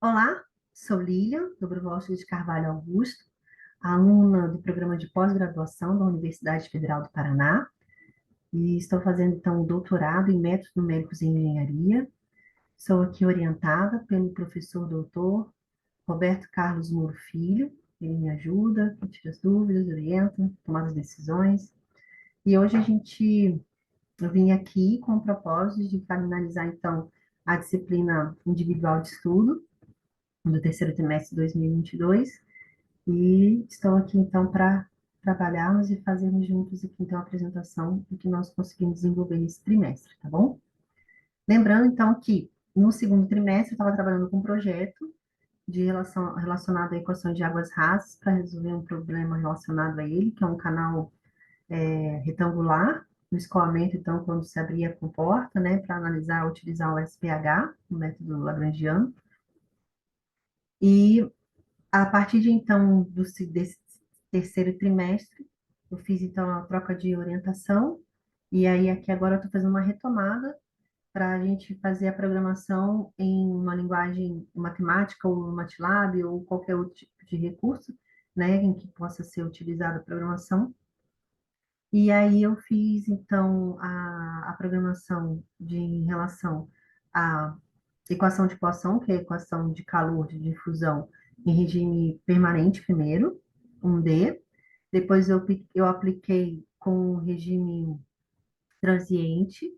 Olá, sou Lília, Dobrovolschi de Carvalho Augusto, aluna do programa de pós-graduação da Universidade Federal do Paraná, e estou fazendo, então, um doutorado em métodos numéricos em engenharia. Sou aqui orientada pelo professor doutor Roberto Carlos Muro Filho. Ele me ajuda, tira as dúvidas, orienta, toma as decisões. E hoje eu vim aqui com o propósito de finalizar, então, a disciplina individual de estudo, do terceiro trimestre de 2022, e estou aqui então para trabalharmos e fazermos juntos aqui então a apresentação do que nós conseguimos desenvolver nesse trimestre, tá bom? Lembrando então que no segundo trimestre eu estava trabalhando com um projeto relacionado a equações de águas rasas para resolver um problema relacionado a ele, que é um canal retangular, no escoamento, então, quando se abria a comporta, né, para analisar, utilizar o SPH, o método lagrangiano. E a partir de então, desse terceiro trimestre, eu fiz então a troca de orientação, e aí aqui agora eu estou fazendo uma retomada para a gente fazer a programação em uma linguagem matemática, ou no MATLAB, ou qualquer outro tipo de recurso, né, em que possa ser utilizada a programação. E aí eu fiz então a programação em relação à equação de Poisson, que é a equação de calor de difusão em regime permanente primeiro, 1D. Depois eu apliquei com o regime transiente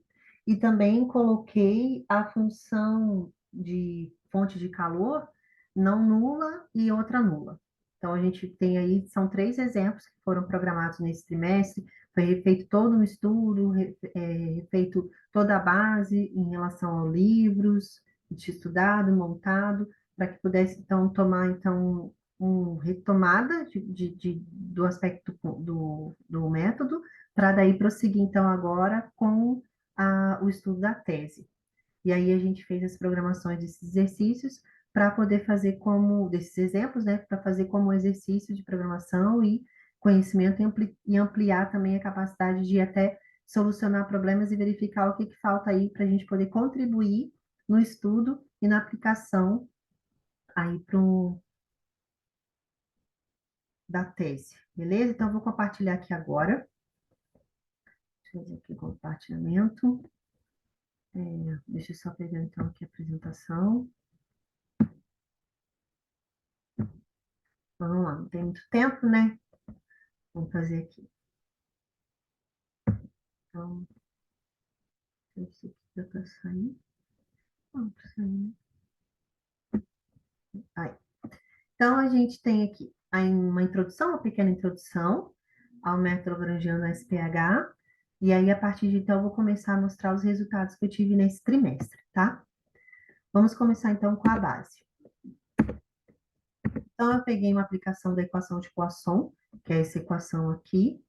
e também coloquei a função de fonte de calor não nula e outra nula. Então, a gente tem aí, são três exemplos que foram programados nesse trimestre, foi feito todo um estudo, feito toda a base em relação aos livros, estudado, montado, para que pudesse, então, tomar, então, retomada do aspecto do método, para daí prosseguir, então, agora com o estudo da tese. E aí a gente fez as programações desses exercícios para poder fazer como, desses exemplos, né, para fazer como exercício de programação e conhecimento e ampliar também a capacidade de até solucionar problemas e verificar o que falta aí para a gente poder contribuir no estudo e na aplicação aí da tese, beleza? Então, eu vou compartilhar aqui agora. Deixa eu fazer aqui o compartilhamento. Deixa eu só pegar então aqui a apresentação. Vamos lá, não tem muito tempo, né? Vamos fazer aqui. Então, esse aqui dá para sair. Vamos sair. Aí. Então, a gente tem aqui uma introdução, uma pequena introdução ao método Lagrangiano SPH. E aí, a partir de então, eu vou começar a mostrar os resultados que eu tive nesse trimestre, tá? Vamos começar então com a base. Então, eu peguei uma aplicação da equação de Poisson, que é essa equação aqui,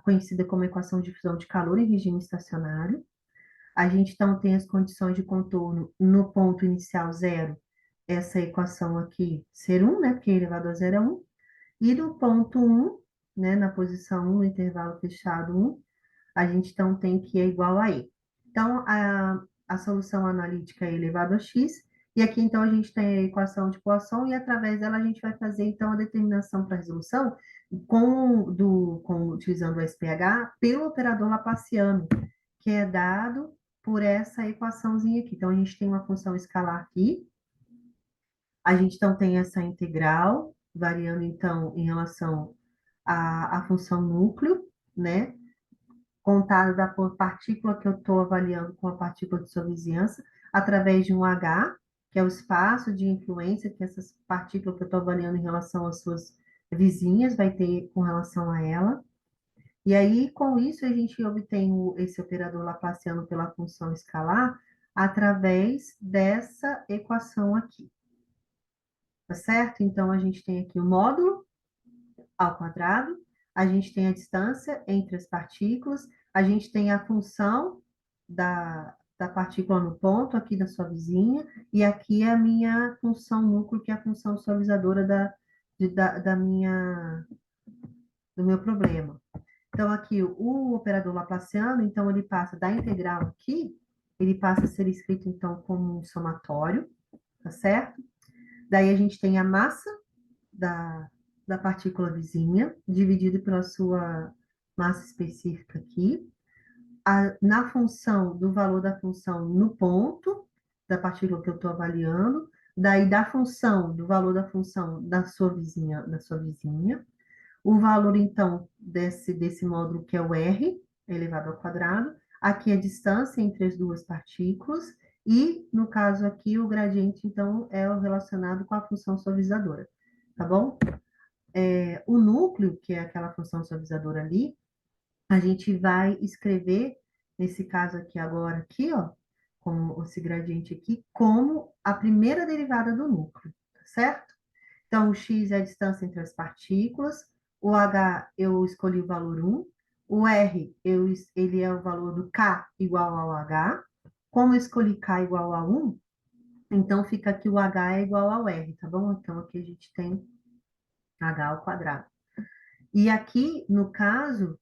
conhecida como equação de difusão de calor em regime estacionário. A gente então tem as condições de contorno no ponto inicial zero, essa equação aqui ser 1, né, porque elevado a zero é 1, e no ponto 1, né, na posição 1, no intervalo fechado 1, a gente então tem que é igual a E. Então, a solução analítica é elevado a x, e aqui então a gente tem a equação de Poisson, e através dela a gente vai fazer então a determinação para a resolução utilizando o SPH pelo operador laplaciano, que é dado por essa equaçãozinha aqui. Então, a gente tem uma função escalar aqui, a gente então tem essa integral, variando então em relação à função núcleo, né? Contada da partícula que eu estou avaliando com a partícula de sua vizinhança, através de um H, que é o espaço de influência que essas partículas que eu estou avaliando em relação às suas vizinhas vai ter com relação a ela. E aí, com isso, a gente obtém esse operador laplaciano pela função escalar através dessa equação aqui. Tá certo? Então, a gente tem aqui o módulo ao quadrado, a gente tem a distância entre as partículas, a gente tem a função da partícula no ponto, aqui da sua vizinha, e aqui é a minha função núcleo, que é a função suavizadora do meu problema. Então, aqui, o operador laplaciano, então, ele passa da integral aqui, ele passa a ser escrito, então, como um somatório, tá certo? Daí a gente tem a massa da, da partícula vizinha, dividido pela sua massa específica aqui, na função do valor da função no ponto da partícula que eu estou avaliando, daí da função, do valor da função da sua vizinha, o valor, então, desse módulo que é o R, elevado ao quadrado, aqui a distância entre as duas partículas, e, no caso aqui, o gradiente, então, é o relacionado com a função suavizadora, tá bom? O núcleo, que é aquela função suavizadora ali, a gente vai escrever, nesse caso aqui agora, aqui, ó, como esse gradiente aqui, como a primeira derivada do núcleo, tá certo? Então, o x é a distância entre as partículas, o h eu escolhi o valor 1, o r ele é o valor do k igual ao h, como eu escolhi k igual a 1, então fica aqui o h é igual ao r, tá bom? Então, aqui a gente tem h ao quadrado. E aqui, no caso,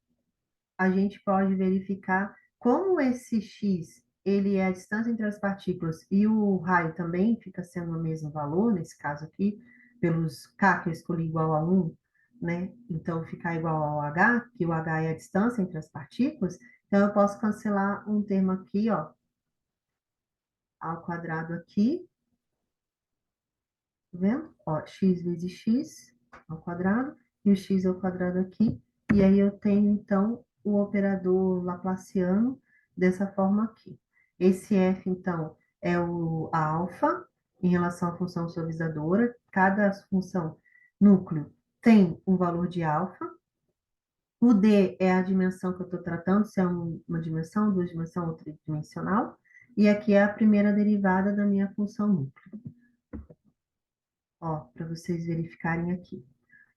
a gente pode verificar como esse x, ele é a distância entre as partículas e o raio também fica sendo o mesmo valor, nesse caso aqui, pelos k que eu escolhi igual a 1, né? Então, ficar igual ao h, que o h é a distância entre as partículas, então eu posso cancelar um termo aqui, ó, ao quadrado aqui, tá vendo? Ó, x vezes x ao quadrado, e o x ao quadrado aqui, e aí eu tenho, então, o operador laplaciano dessa forma aqui. Esse f, então, é a alfa em relação à função suavizadora. Cada função núcleo tem um valor de alfa. O d é a dimensão que eu estou tratando, se é uma dimensão, duas dimensões ou tridimensional. E aqui é a primeira derivada da minha função núcleo. Ó, para vocês verificarem aqui.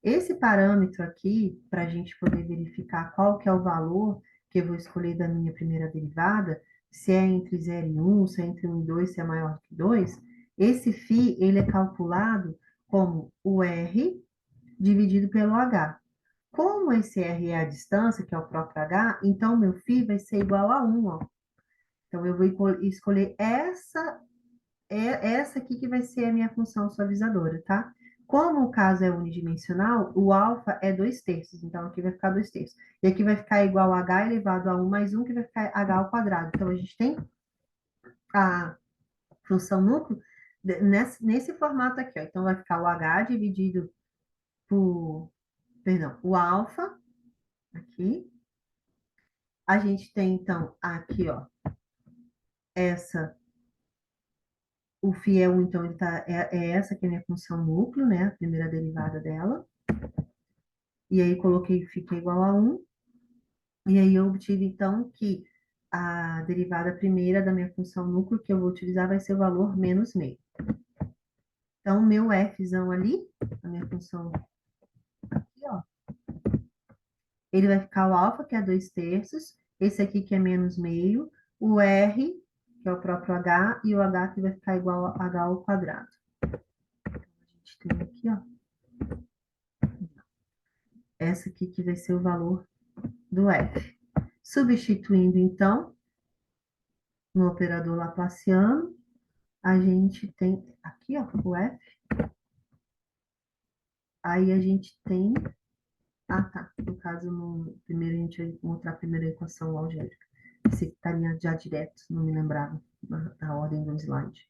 Esse parâmetro aqui, para a gente poder verificar qual que é o valor que eu vou escolher da minha primeira derivada, se é entre 0 e 1, se é entre 1 e 2, se é maior que 2, esse φ, ele é calculado como o R dividido pelo H. Como esse R é a distância, que é o próprio H, então meu φ vai ser igual a 1, ó. Então, eu vou escolher essa aqui que vai ser a minha função suavizadora, tá? Como o caso é unidimensional, o alfa é 2/3, então aqui vai ficar 2/3. E aqui vai ficar igual a h elevado a 1 mais 1, que vai ficar h ao quadrado. Então, a gente tem a função núcleo nesse formato aqui, ó. Então, vai ficar o h dividido por, perdão, o alfa, aqui. A gente tem, então, aqui, ó, essa o fiel, então, é essa que é a minha função núcleo, né? A primeira derivada dela. E aí coloquei fica igual a 1. E aí eu obtive, então, que a derivada primeira da minha função núcleo que eu vou utilizar vai ser o valor menos meio. Então, o meu fzão ali, a minha função aqui, ó, ele vai ficar o alfa, que é 2/3, esse aqui que é menos meio, o r, que é o próprio h, e o h que vai ficar igual a h ao quadrado. Então, a gente tem aqui, ó, essa aqui que vai ser o valor do f. Substituindo, então, no operador laplaciano, a gente tem aqui, ó, o f. Aí a gente tem... Ah, tá. No caso, primeiro a gente vai mostrar a primeira equação algébrica. Esse estaria já direto, não me lembrava da ordem do slide.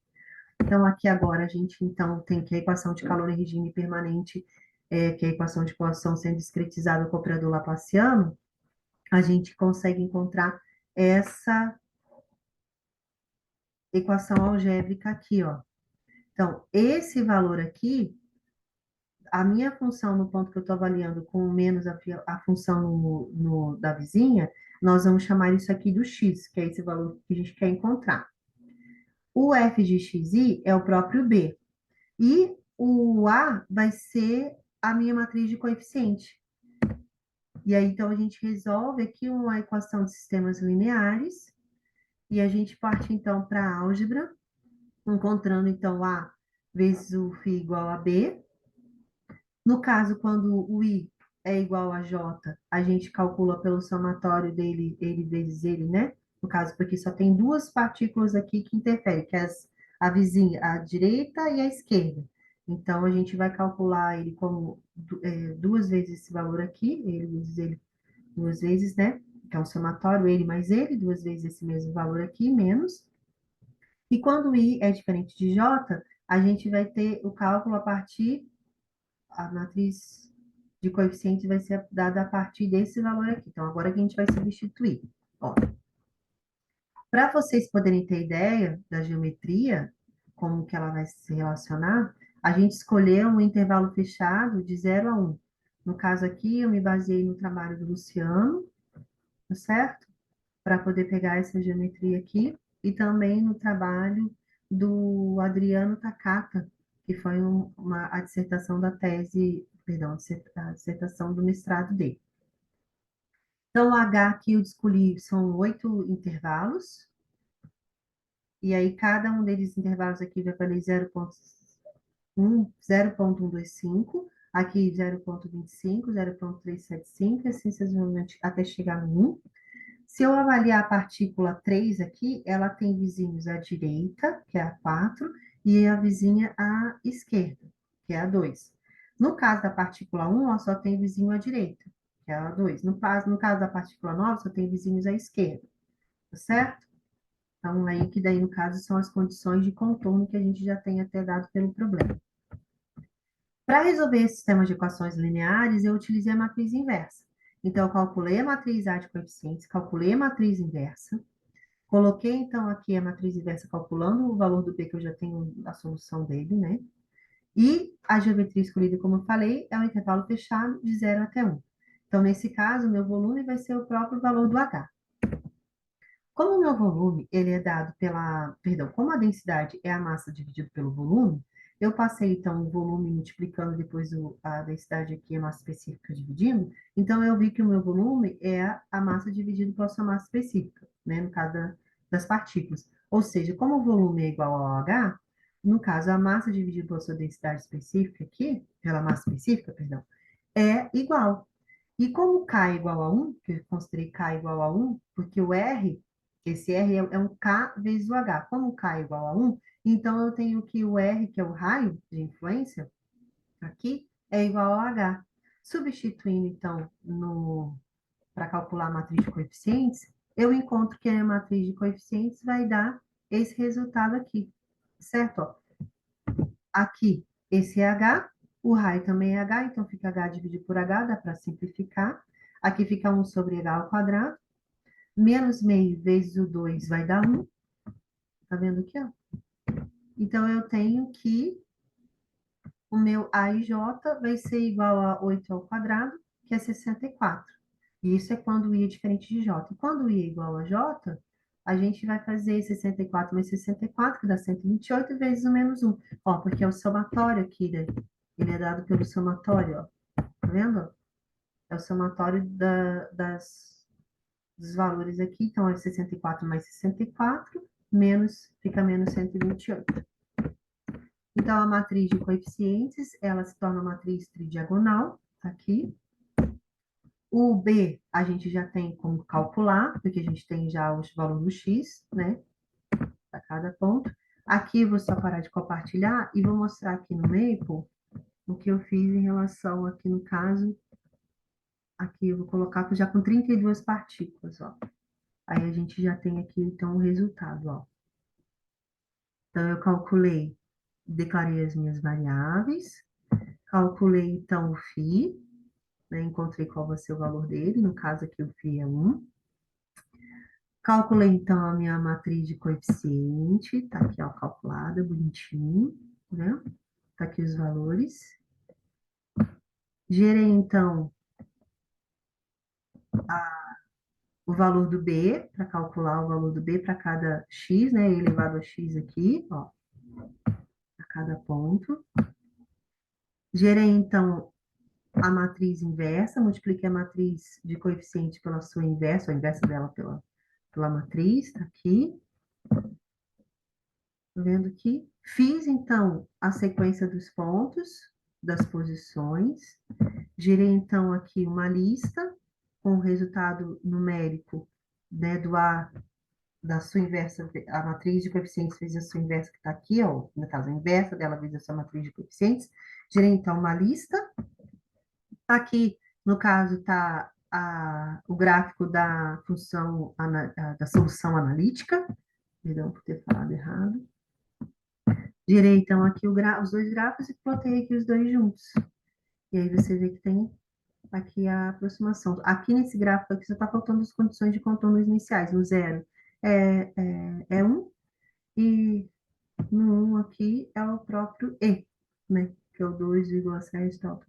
Então, aqui agora a gente, então, tem que a equação de calor em regime permanente, que é a equação de coação sendo discretizada com o operador laplaciano, a gente consegue encontrar essa equação algébrica aqui, ó. Então, esse valor aqui, a minha função no ponto que eu estou avaliando com menos a função da vizinha, nós vamos chamar isso aqui do x, que é esse valor que a gente quer encontrar. O f de xi é o próprio b. E o a vai ser a minha matriz de coeficiente. E aí, então, a gente resolve aqui uma equação de sistemas lineares, e a gente parte, então, para a álgebra, encontrando, então, a vezes o φ igual a b. No caso, quando o i é igual a j, a gente calcula pelo somatório dele, ele vezes ele, né? No caso, porque só tem duas partículas aqui que interferem, que é a vizinha, a direita e a esquerda. Então, a gente vai calcular ele como duas vezes esse valor aqui, ele vezes ele duas vezes, né? Que é um somatório, ele mais ele, duas vezes esse mesmo valor aqui, menos. E quando I é diferente de J, a gente vai ter o cálculo a partir, a matriz de coeficientes vai ser dada a partir desse valor aqui. Então, agora que a gente vai substituir. Ó, para vocês poderem ter ideia da geometria, como que ela vai se relacionar, a gente escolheu um intervalo fechado de 0 a 1. No caso aqui, eu me baseei no trabalho do Luciano, tá certo? Para poder pegar essa geometria aqui, e também no trabalho do Adriano Takata, que foi a dissertação da tese, perdão, a dissertação do mestrado dele. Então, o H que eu escolhi são 8 intervalos, e aí cada um deles intervalos aqui vai valer 0,125, aqui 0,25, 0,375, assim sucessivamente até chegar no 1. Se eu avaliar a partícula 3 aqui, ela tem vizinhos à direita, que é a 4, e a vizinha à esquerda, que é a 2. No caso da partícula 1, ela só tem vizinho à direita, que é a 2. No caso da partícula 9, só tem vizinhos à esquerda, tá certo? Então, aí que daí, no caso, são as condições de contorno que a gente já tem até dado pelo problema. Para resolver esse sistema de equações lineares, eu utilizei a matriz inversa. Então, eu calculei a matriz A de coeficientes, calculei a matriz inversa, coloquei, então, aqui a matriz inversa calculando o valor do B, que eu já tenho a solução dele, né? E a geometria escolhida, como eu falei, é um intervalo fechado de 0 até 1. Então, nesse caso, o meu volume vai ser o próprio valor do H. Como o meu volume, ele é dado pela, perdão, como a densidade é a massa dividido pelo volume, eu passei, então, o volume multiplicando depois a densidade aqui, a massa específica dividindo, então eu vi que o meu volume é a massa dividido pela sua massa específica, né, no caso das partículas. Ou seja, como o volume é igual ao H, no caso, a massa dividida pela sua densidade específica aqui, pela massa específica, perdão, é igual. E como K é igual a 1, que eu considerei K igual a 1, porque o R, esse R é um K vezes o H. Como K é igual a 1, então eu tenho que o R, que é o raio de influência, aqui, é igual ao H. Substituindo, então, para calcular a matriz de coeficientes, eu encontro que a matriz de coeficientes vai dar esse resultado aqui, certo? Ó, aqui, esse é H, o raio também é H, então fica H dividido por H, dá para simplificar. Aqui fica 1 sobre H ao quadrado. Menos meio vezes o 2 vai dar 1. Tá vendo aqui, ó? Então, eu tenho que o meu A e J vai ser igual a 8 ao quadrado, que é 64. E isso é quando o I é diferente de J. E quando o I é igual a J, a gente vai fazer 64 mais 64, que dá 128, vezes o menos 1. Ó, porque é o somatório aqui, né? Ele é dado pelo somatório, ó. Tá vendo? É o somatório dos valores aqui. Então, é 64 mais 64, fica menos 128. Então, a matriz de coeficientes, ela se torna uma matriz tridiagonal, tá aqui. O B, a gente já tem como calcular, porque a gente tem já os valores do X, né, para cada ponto. Aqui, eu vou só parar de compartilhar e vou mostrar aqui no Maple o que eu fiz em relação aqui no caso. Aqui eu vou colocar já com 32 partículas, ó. Aí a gente já tem aqui, então, o resultado, ó. Então, eu calculei, declarei as minhas variáveis, calculei, então, o φ, né? Encontrei qual vai ser o valor dele, no caso aqui o φ é 1. Calculei, então, a minha matriz de coeficiente, tá aqui, ó, calculada, bonitinho, né? Tá aqui os valores. Gerei, então, o valor do B, para calcular o valor do B para cada x, né? Elevado a x aqui, ó, a cada ponto. Gerei, então, a matriz inversa, multipliquei a matriz de coeficiente pela sua inversa, a inversa dela pela matriz, tá aqui. Tá vendo aqui? Fiz, então, a sequência dos pontos, das posições. Gerei, então, aqui uma lista com o resultado numérico, né, do A da sua inversa, a matriz de coeficientes vezes a sua inversa que está aqui, ó, no caso, a inversa dela vezes a sua matriz de coeficientes. Gerei, então, uma lista. Aqui, no caso, está o gráfico da função, da solução analítica. Perdão por ter falado errado. Gerei, então, aqui os dois gráficos e plotei aqui os dois juntos. E aí você vê que tem aqui a aproximação. Aqui nesse gráfico aqui só está faltando as condições de contorno iniciais. No zero é 1 e no 1 aqui é o próprio E, né? Que é o 2,7 tal.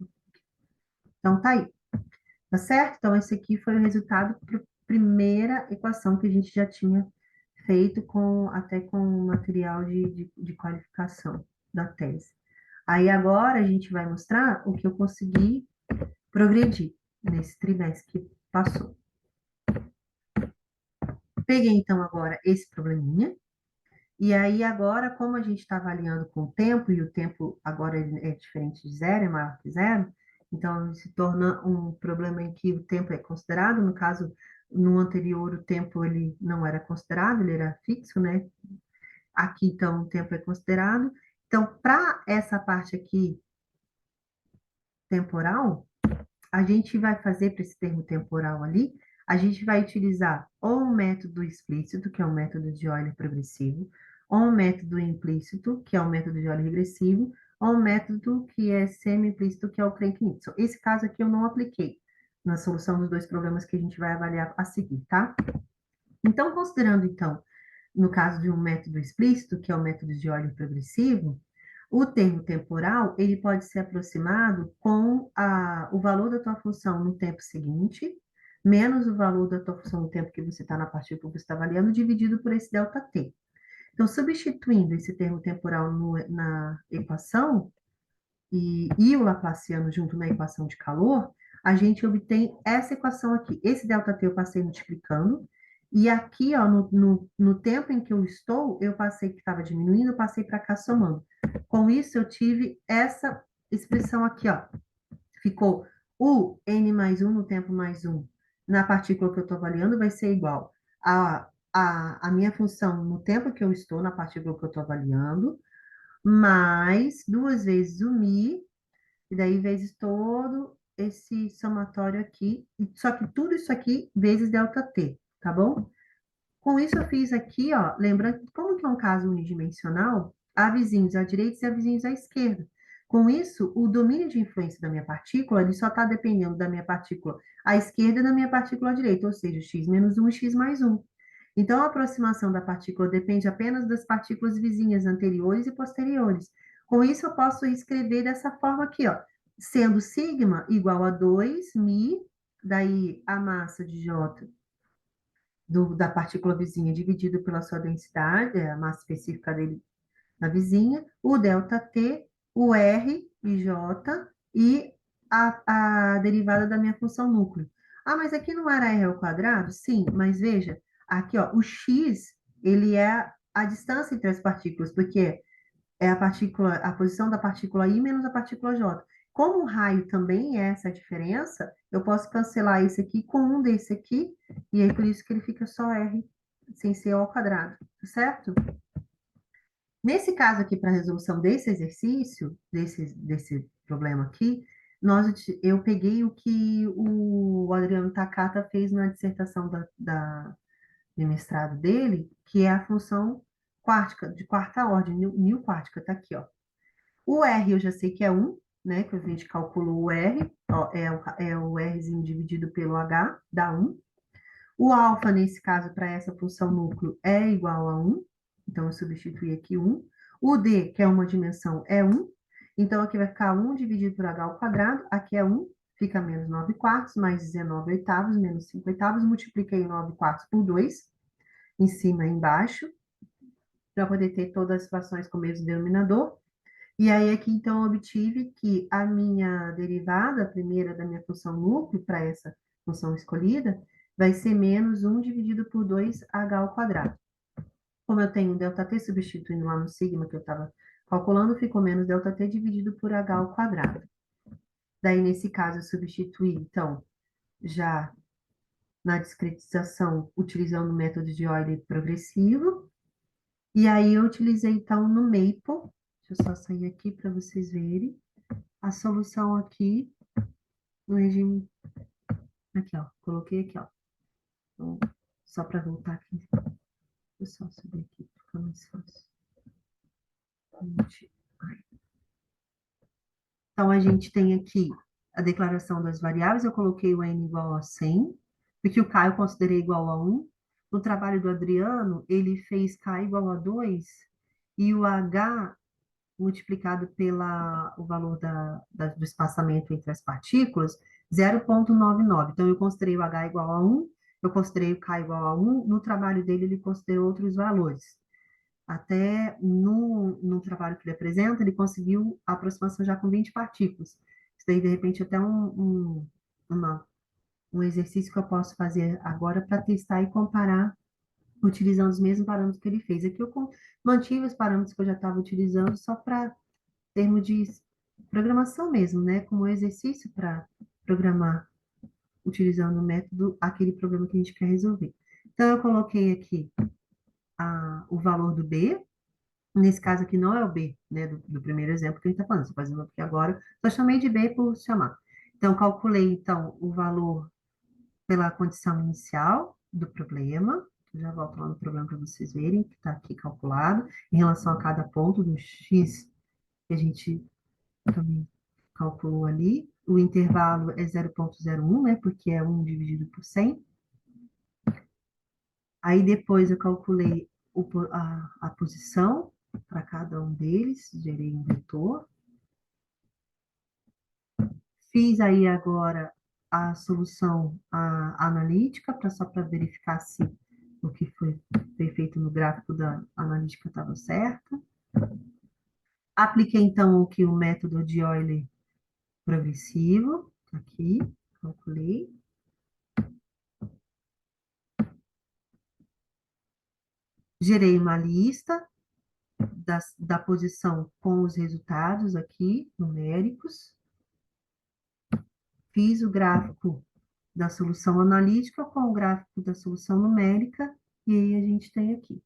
Então tá aí, tá certo? Então esse aqui foi o resultado para a primeira equação que a gente já tinha feito até com o material de qualificação da tese. Aí agora a gente vai mostrar o que eu consegui progredir nesse trimestre que passou. Peguei então agora esse probleminha, e aí agora, como a gente está avaliando com o tempo, e o tempo agora é diferente de zero, é maior que zero, então se torna um problema em que o tempo é considerado, no caso, no anterior o tempo ele não era considerado, ele era fixo, né? Aqui então o tempo é considerado. Então, para essa parte aqui temporal, a gente vai fazer para esse termo temporal ali, a gente vai utilizar ou um método explícito, que é o método de Euler progressivo, ou um método implícito, que é o método de Euler regressivo, ou um método que é semi-implícito, que é o Crank-Nitzsch. Esse caso aqui eu não apliquei na solução dos dois problemas que a gente vai avaliar a seguir, tá? Então, considerando, então, no caso de um método explícito, que é o método de Euler progressivo, o termo temporal, ele pode ser aproximado com o valor da tua função no tempo seguinte, menos o valor da tua função no tempo que você está na partícula que você está avaliando, dividido por esse ΔT. Então, substituindo esse termo temporal na equação, e o Laplaciano junto na equação de calor, a gente obtém essa equação aqui. Esse ΔT eu passei multiplicando, e aqui, ó, no tempo em que eu estou, eu passei que estava diminuindo, eu passei para cá somando. Com isso, eu tive essa expressão aqui, ó. Ficou o n mais 1 no tempo mais 1 na partícula que eu estou avaliando vai ser igual a minha função no tempo que eu estou na partícula que eu estou avaliando, mais duas vezes o mi, e daí vezes todo esse somatório aqui, só que tudo isso aqui vezes ΔT, tá bom? Com isso eu fiz aqui, ó, lembrando que como que é um caso unidimensional, há vizinhos à direita e há vizinhos à esquerda. Com isso, o domínio de influência da minha partícula, ele só está dependendo da minha partícula à esquerda e da minha partícula à direita, ou seja, x menos 1 e x mais 1. Então, a aproximação da partícula depende apenas das partículas vizinhas anteriores e posteriores. Com isso, eu posso escrever dessa forma aqui, ó, sendo sigma igual a 2 daí a massa de J da partícula vizinha dividido pela sua densidade, a massa específica dele na vizinha, o ΔT, o R e J e a derivada da minha função núcleo. Ah, mas aqui não era R ao quadrado? Sim, mas veja, aqui ó, o X, ele é a distância entre as partículas, porque é a posição da partícula I menos a partícula J. Como o raio também é essa diferença, eu posso cancelar esse aqui com um desse aqui, e aí por isso que ele fica só R sem ser O ao quadrado, tá certo? Nesse caso aqui, para a resolução desse exercício, desse problema aqui, eu peguei o que o Adriano Takata fez na dissertação de mestrado dele, que é a função quártica, de quarta ordem, nil quártica, tá aqui, ó. O R eu já sei que é 1, né? Que a gente calculou o R, ó, é o Rzinho dividido pelo H, dá 1. O alfa, nesse caso, para essa função núcleo, é igual a 1. Então, eu substituí aqui 1. O D, que é uma dimensão, é 1. Então, aqui vai ficar 1 dividido por H ao quadrado. Aqui é 1, fica menos 9 quartos, mais 19 oitavos, menos 5 oitavos. Multipliquei 9 quartos por 2, em cima e embaixo, para poder ter todas as frações com o mesmo denominador. E aí, aqui, então, eu obtive que a minha derivada, a primeira da minha função núcleo, para essa função escolhida, vai ser menos 1 dividido por 2h ao quadrado. Como eu tenho ΔT substituindo lá no sigma que eu estava calculando, ficou menos ΔT dividido por h ao quadrado. Daí, nesse caso, eu substituí, então, já na discretização utilizando o método de Euler progressivo. E aí eu utilizei então no Maple, deixa eu só sair aqui para vocês verem, a solução aqui no regime, aqui ó, coloquei aqui ó, então, só para voltar aqui, deixa eu só subir aqui, fica mais fácil. Então a gente tem aqui a declaração das variáveis, eu coloquei o n igual a 100, porque o k eu considerei igual a 1. No trabalho do Adriano, ele fez k igual a 2 e o h multiplicado pelo valor do espaçamento entre as partículas, 0,99. Então, eu considerei o H igual a 1, eu considerei o K igual a 1, no trabalho dele ele considerou outros valores. Até no trabalho que ele apresenta, ele conseguiu a aproximação já com 20 partículas. Isso daí, de repente, até um exercício que eu posso fazer agora para testar e comparar utilizando os mesmos parâmetros que ele fez. Aqui eu mantive os parâmetros que eu já estava utilizando só para termo de programação mesmo, né? Como exercício para programar, utilizando o método, aquele problema que a gente quer resolver. Então, eu coloquei aqui o valor do B, nesse caso aqui não é o B, né? Do primeiro exemplo que a gente está falando, estou fazendo aqui agora, só chamei de B por chamar. Então, calculei, então, o valor pela condição inicial do problema, já volto lá no problema para vocês verem, que está aqui calculado, em relação a cada ponto do X que a gente também calculou ali. O intervalo é 0,01, né? Porque é 1 dividido por 100. Aí depois eu calculei a posição para cada um deles, gerei um vetor. Fiz aí agora a solução analítica, só para verificar se o que foi feito no gráfico da analítica estava certo. Apliquei então o método de Euler progressivo, aqui, calculei. Gerei uma lista da posição com os resultados aqui, numéricos. Fiz o gráfico da solução analítica com o gráfico da solução numérica, e aí a gente tem aqui.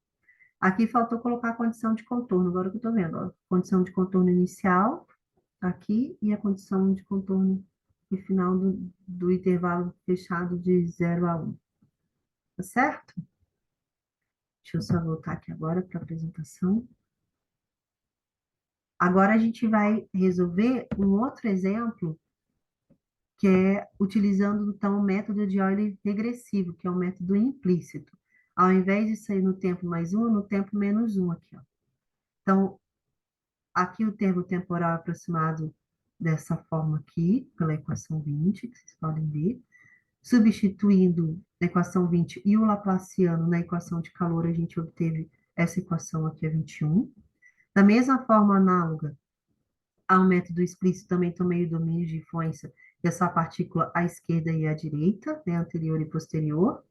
Aqui faltou colocar a condição de contorno, agora que eu estou vendo, ó, condição de contorno inicial, aqui, e a condição de contorno no final do intervalo fechado de 0 a 1. Tá certo? Deixa eu só voltar aqui agora para a apresentação. Agora a gente vai resolver um outro exemplo, que é utilizando então o método de Euler regressivo, que é o método implícito. Ao invés de sair no tempo mais um, no tempo menos um aqui, ó. Então, aqui o termo temporal é aproximado dessa forma aqui, pela equação 20, que vocês podem ver. Substituindo a equação 20 e o Laplaciano na equação de calor, a gente obteve essa equação aqui, a 21. Da mesma forma análoga, há um método explícito, também tomei o domínio de influência dessa partícula à esquerda e à direita, né, anterior e posterior,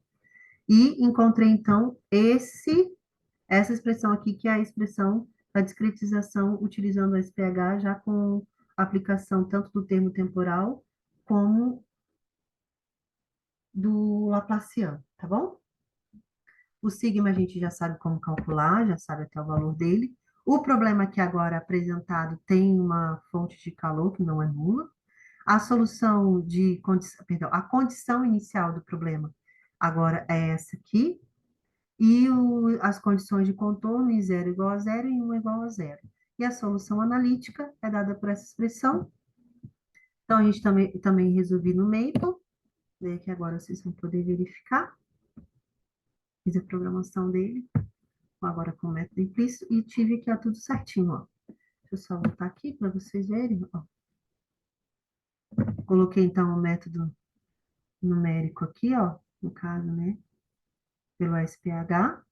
e encontrei, então, essa expressão aqui, que é a expressão da discretização utilizando o SPH, já com aplicação tanto do termo temporal como do Laplaciano, tá bom? O sigma a gente já sabe como calcular, já sabe até o valor dele. O problema aqui agora apresentado tem uma fonte de calor que não é nula. A solução de condição, perdão, a condição inicial do problema agora é essa aqui, e as condições de contorno em 0 igual a 0 e 1 igual a 0. E a solução analítica é dada por essa expressão. Então, a gente também resolvi no Maple, né, que agora vocês vão poder verificar. Fiz a programação dele, agora com o método implícito, e tive aqui ó, tudo certinho. Ó. Deixa eu só voltar aqui para vocês verem. Ó. Coloquei, então, o método numérico aqui, ó, no caso, né, pelo SPH,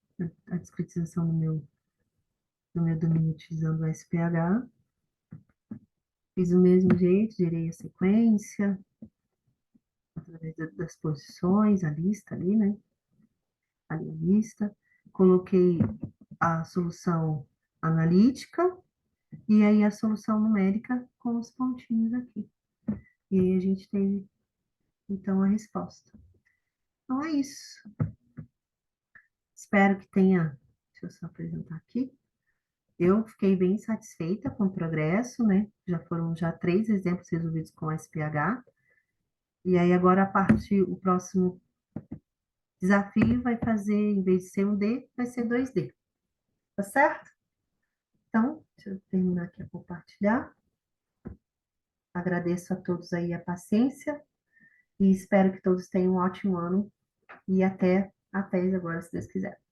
a discretização no meu domínio utilizando o SPH. Fiz do mesmo jeito, gerei a sequência, através das posições, a lista ali, né? Ali a lista. Coloquei a solução analítica e aí a solução numérica com os pontinhos aqui. E aí a gente teve, então, a resposta. Então é isso. Espero que tenha. Deixa eu só apresentar aqui. Eu fiquei bem satisfeita com o progresso, né? Já foram já 3 exemplos resolvidos com SPH. E aí agora o próximo desafio vai fazer, em vez de ser um D, vai ser 2D. Tá certo? Então, deixa eu terminar aqui a compartilhar. Agradeço a todos aí a paciência e espero que todos tenham um ótimo ano e até agora, se Deus quiser.